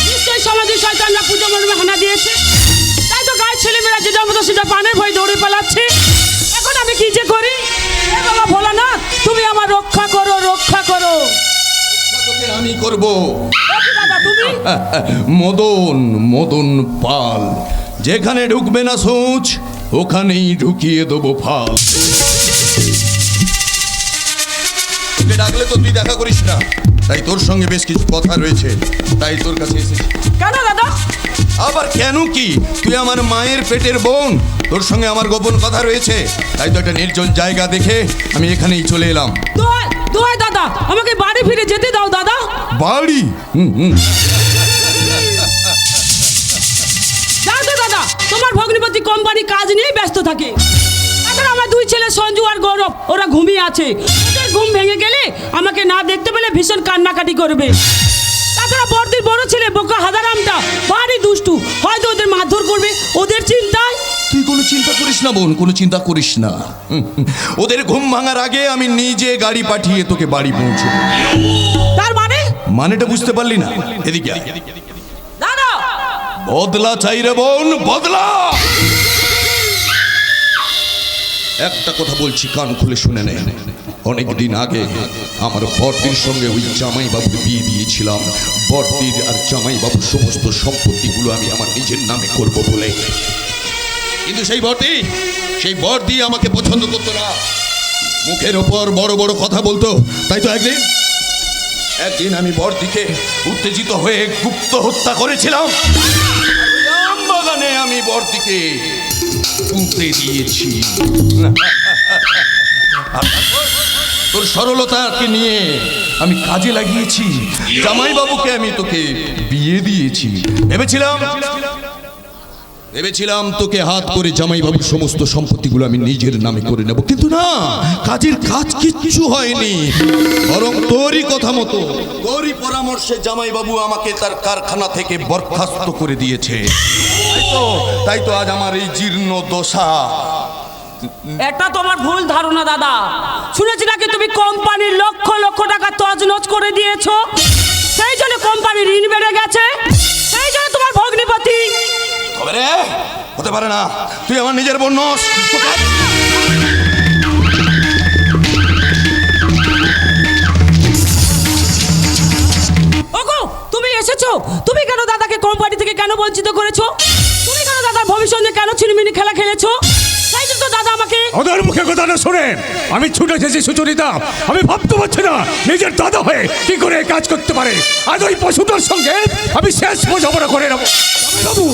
নিশ্চয়ই সমাজের শয়তানরা পূজা মণ্ডপে হানা দিয়েছে, তাই তো গায়ের ছেলেমেয়েরা যে যাবো সেটা পানের ভয় দৌড়ে পালাচ্ছে। এখন আমি কি যে করি? হে বাবা ভোলানাথ, তুমি আমার রক্ষা করো, রক্ষা করো। আমি করব। দাদা তুমি? মদন, মদন পাল। যেখানে ঢুকবে না সোচ, ওখানেই ঢুকিয়ে দেবো ফাল। তোকে ডাকলে তো তুই দেখা করিস না, তাই তোর সঙ্গে বেশ কিছু কথা রয়েছে, তাই তোর কাছে এসেছি। কেন দাদা? আবার কেন কি? তুই আমার মায়ের পেটের বোন, তোর সঙ্গে আমার গোপন কথা রয়েছে, তাই তো একটা নির্জন জায়গা দেখে আমি এখানেই চলে এলাম। দোহাই দাদা, আমাকে বাড়ি ফিরে যেতে দাও দাদা। বাড়ি? যাও তো দাদা, তোমার ভগ্নিপতি কোম্পানি কাজ নিয়ে ব্যস্ত থাকে। তাছাড়া আমার দুই ছেলে সঞ্জু আর গৌরব, ওরা ঘুমিয়ে আছে। ওদের ঘুম ভেঙে গেলে আমাকে না দেখতে পেলে ভীষণ কান্নাকাটি করবে। তাছাড়া বড়দির বড় ছেলে বোকা হাদারামটা ভারী দুষ্টু, হয়তো ওদের মারধর করবে। ওদের চিন্তায় তুই কোনো চিন্তা করিস না বোন, কোনো চিন্তা করিস না। ওদের ঘুম ভাঙার আগে আমি নিজে গাড়ি পাঠিয়ে তোকে বাড়ি পৌঁছবো। তার মানে? মানেটা বুঝতে পারলি না? এদিকে আয়। দাদা, বদলা চাই রে বোন, বদলা। একটা কথা বলছি, কান খুলে শুনে নে। অনেকদিন আগে আমার বড়দির সঙ্গে ওই জামাই বাবুর বিয়ে দিয়েছিলাম। বড়দির আর জামাই বাবুর সমস্ত সম্পত্তিগুলো আমি আমার নিজের নামে করব বলে, কিন্তু সেই বড়দি আমাকে পছন্দ করতো না, মুখের ওপর বড় বড় কথা বলতো। তাই তো একদিন আমি বড়দিকে উত্তেজিত হয়ে গুপ্ত হত্যা করেছিলাম। বাগানে আমি বড়দিকে পুঁতে দিয়েছি। তোর সরলতাকে নিয়ে আমি কাজে লাগিয়েছি। জামাইবাবুকে আমি তোকে বিয়ে দিয়েছি। ভেবেছিলাম তোকে হাত করে জামাইবাবুর সমস্ত সম্পত্তিগুলো আমি নিজের নামে করে নেব, কিন্তু না, কাজের কাজ কিচ্ছু হয়নি। বরং তোরই কথা মতো, তোরই পরামর্শে জামাইবাবু আমাকে তার কারখানা থেকে বরখাস্ত করে দিয়েছে। তাই তো আজ আমার এই জীর্ণ দশা। এটা তোমার ভুল ধারণা দাদা। শুনেছি নাকি তুমি কোম্পানির লক্ষ লক্ষ টাকা তছনছ করে দিয়েছো, সেই জন্য কোম্পানির ঋণ বেড়ে গেছে, সেই জন্য তোমার ভগ্নিপতি। তবে রে, হতে পারে না, তুই আমার নিজের বোন নস। ওগো, তুমি এসেছো। তুমি কেন দাদাকে কোম্পানি থেকে কেন বঞ্চিত করেছো? তুমি কেন দাদার ভবিষ্যতে কেন ছিনিমিনি খেলা খেলেছো? তাই তো দাদা আমাকে। ওদের মুখে কথা না শোনেন, আমি ছুটে এসেছি সুচরিতা। আমি ভাবতে পারছি না নিজের দাদা হয়ে কি করে কাজ করতে পারে। আজ ওই পশুটার সঙ্গে আমি শেষ বোঝাপড়া করে নেবো। বাবু,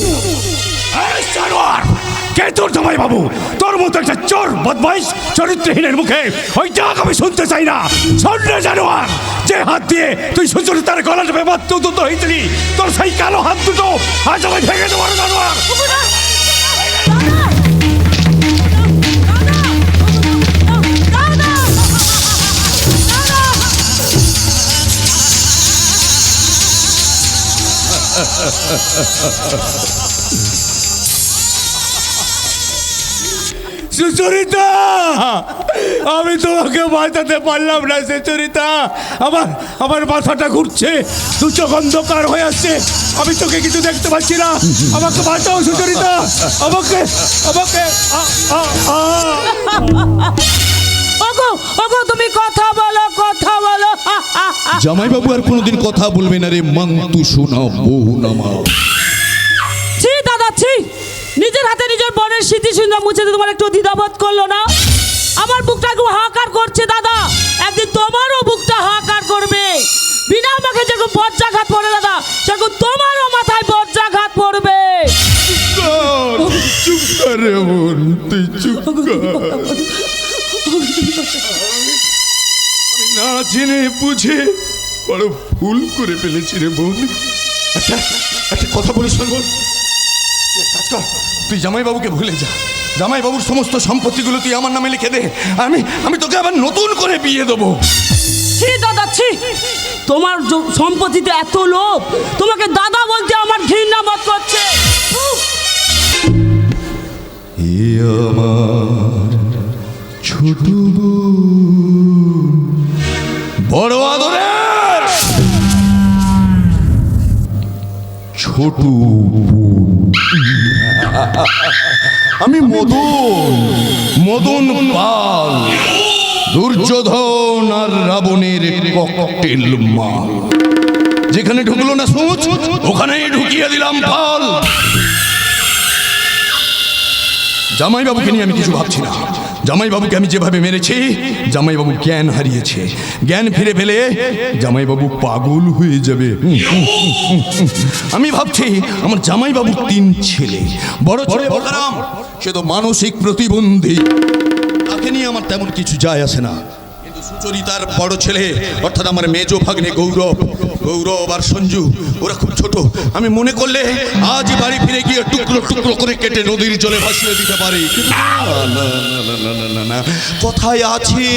জানোয়ার, কে তোর জামাই বাবু? তোর মতো একটা চোর বদমাইশ চরিত্রহীনের মুখে ওই ডাক আমি শুনতে চাই না। শোন জানোয়ার, যে হাত দিয়ে তুই সুচরিতার গলা টেপে মারতে উদ্যত হয়েছিলি, তোর সেই কালো হাত দুটো আজ আমি ভেঙে দেবো জানোয়ার। সুচরিতা, আমি তোমাকে বাঁচাতে পারলাম না সুচরিতা। আমার মাথাটা ঘুরছে, দু চোখ অন্ধকার হয়ে আসছে, আমি তোকে কিছু দেখতে পাচ্ছি না। আমাকে বাঁচাও সুচরিতা, আমাকে। ওগো, তুমি কথা বলো। জামাইবাবু আর কোনোদিন কথা বলবে না রে মন্তু শোনা বোন আমার। ছি দাদা, ছি। নিজের হাতে নিজের বোনের স্মৃতিচিহ্ন মুছে দিতে তোমার একটু দ্বিধাবোধ করলো না? আমার বুকটা একটু হাহাকার করছে দাদা, একদিন তোমারও বুকটা হাহাকার করবে। বিনা আমাকে যেরকম বজ্রাঘাত পড়ে দাদা, সেরকম তোমারও মাথায় বজ্রাঘাত পড়বে। চুপ কর রে বোন, তুই চুপ কর। আমি না জেনে বুঝে বড় ভুল করে ফেলেছি রে বোন। আচ্ছা, একটা কথা বলিস না বোন, তুই জামাইবাবুকে ভুলে যা। জামাইবাবুর সমস্ত সম্পত্তিগুলো তুই আমার নামে লিখে দে, আমি তোকে আবার নতুন করে বিয়ে দেবো। ছি দাদা, ছি। তোমার সম্পত্তিতে এত লোভ, তোমাকে দাদা বলতে আমার ঘৃণা বোধ করছে। আমার তু আমি মদন পাল, দুর্যোধন আর রাবণের ককটেল মাল। যেখানে ঢুকলো না সূচ, ওখানেই ঢুকিয়ে দিলাম পাল। জামাইবাবুকে নিয়ে আমি কিছু ভাবছি না। জামাইবাবুকে আমি যেভাবে মেরেছি, জামাইবাবু জ্ঞান হারিয়েছে। জ্ঞান ফিরে পেলে জামাইবাবু পাগল হয়ে যাবে। আমি ভাবছি আমার জামাইবাবুর 3 ছেলে, বড় ছেলে বলরাম, সে তো মানসিক প্রতিবন্ধী, তাকে নিয়ে আমার তেমন কিছু যায় আসে না। কিন্তু সুচরিতার বড় ছেলে অর্থাৎ আমার মেজো ভাগ্নে গৌরব আর সঞ্জু, ওরা খুব ছোট। আমি মনে করলে আজই বাড়ি ফিরে গিয়ে টুকরো টুকরো করে কেটে নদীর জলে ভাসিয়ে দিতে পারি। না, কথায় আছে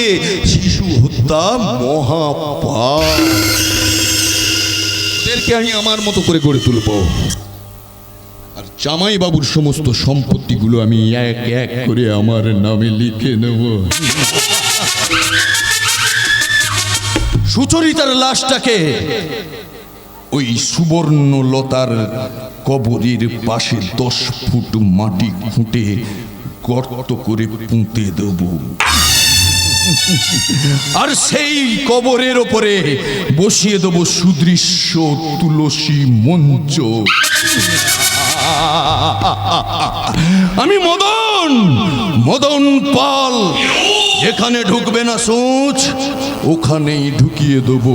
শিশু হত্যা মহাপাপ। ওদেরকে আমি আমার মতো করে গড়ে তুলব, আর জামাই বাবুর সমস্ত সম্পত্তিগুলো আমি এক এক করে আমার নামে লিখে নেব। সুচরিতার লাশটাকে ওই সুবর্ণলতার কবরের পাশে 10 ফুট মাটি খুঁটে গর্ত করে পুঁতে দেব, আর সেই কবরের ওপরে বসিয়ে দেব সুদৃশ্য তুলসী মঞ্চ। আমি মদন পাল, যেখানে ঢুকবে না সোচ ওখানেই ঢুকিয়ে দেব